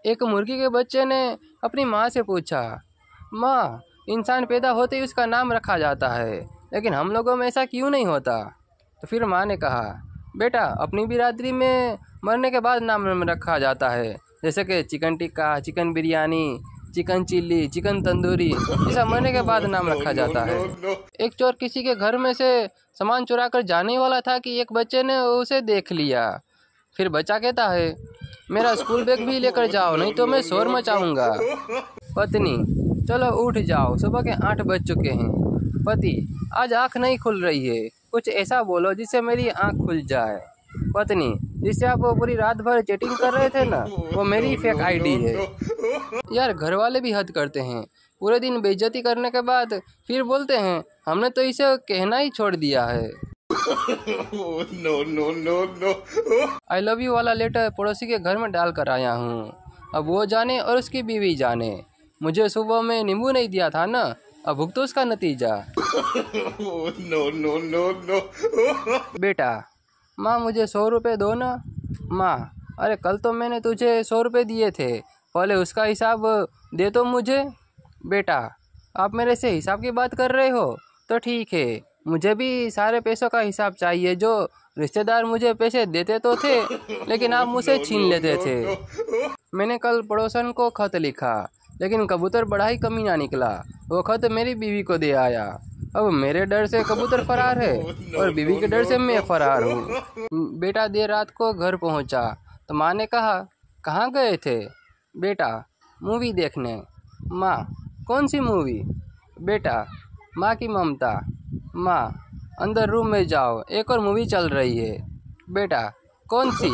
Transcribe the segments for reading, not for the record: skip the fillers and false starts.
एक मुर्गी के बच्चे ने अपनी माँ से पूछा, माँ, इंसान पैदा होते ही उसका नाम रखा जाता है, लेकिन हम लोगों में ऐसा क्यों नहीं होता? तो फिर माँ ने कहा, बेटा, अपनी बिरादरी में मरने के बाद नाम रखा जाता है, जैसे कि chicken tikka, chicken biryani, chicken chilli, chicken tandoori, ऐसा मरने के बाद नाम रखा जाता है। एक चोर किसी के घर में से सामान चुरा कर जाने वाला था कि एक बच्चे ने उसे देख लिया। फिर बच्चा कहता है, मेरा स्कूल बैग भी लेकर जाओ, नहीं तो मैं शोर मचाऊंगा। पत्नी, चलो उठ जाओ, सुबह के 8 बज चुके हैं। पति, आज आँख नहीं खुल रही है, कुछ ऐसा बोलो जिससे मेरी आँख खुल जाए। पत्नी, जिससे आप वो पूरी रात भर चैटिंग कर रहे थे ना, वो मेरी फेक आईडी है। यार, घर वाले भी हद करते हैं। पूरे दिन बेइज्जती करने के बाद फिर बोलते हैं, हमने तो इसे कहना ही छोड़ दिया है। आई लव यू वाला लेटर पड़ोसी के घर में डाल कर आया हूँ। अब वो जाने और उसकी बीवी जाने। मुझे सुबह में नींबू नहीं दिया था ना, अब भुगतो उसका नतीजा। बेटा, माँ, मुझे 100 रुपये दो ना। माँ, अरे कल तो मैंने तुझे 100 रुपये दिए थे, पहले उसका हिसाब दे तो मुझे। बेटा, आप मेरे से हिसाब की बात कर रहे हो तो ठीक है, मुझे भी सारे पैसों का हिसाब चाहिए। जो रिश्तेदार मुझे पैसे देते तो थे, लेकिन आप मुझसे छीन लेते थे। मैंने कल पड़ोसन को खत लिखा, लेकिन कबूतर बड़ा ही कमीना निकला। वो खत मेरी बीवी को दे आया। अब मेरे डर से कबूतर फरार है और बीवी के डर से मैं फरार हूँ। बेटा देर रात को घर पहुँचा तो माँ ने कहा, कहाँ गए थे? बेटा, मूवी देखने। माँ, कौन सी मूवी? बेटा, माँ की ममता। माँ, अंदर रूम में जाओ, एक और मूवी चल रही है। बेटा, कौन सी?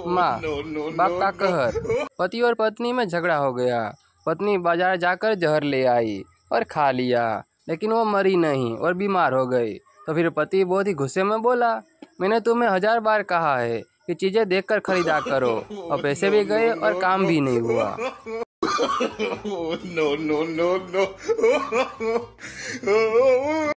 माँ, बाप का कहर। पति और पत्नी में झगड़ा हो गया। पत्नी बाजार जाकर जहर ले आई और खा लिया, लेकिन वो मरी नहीं और बीमार हो गई। तो फिर पति बहुत ही गुस्से में बोला, मैंने तुम्हें 1000 बार कहा है कि चीज़ें देखकर खरीदा करो, और पैसे भी गए और काम भी नहीं हुआ।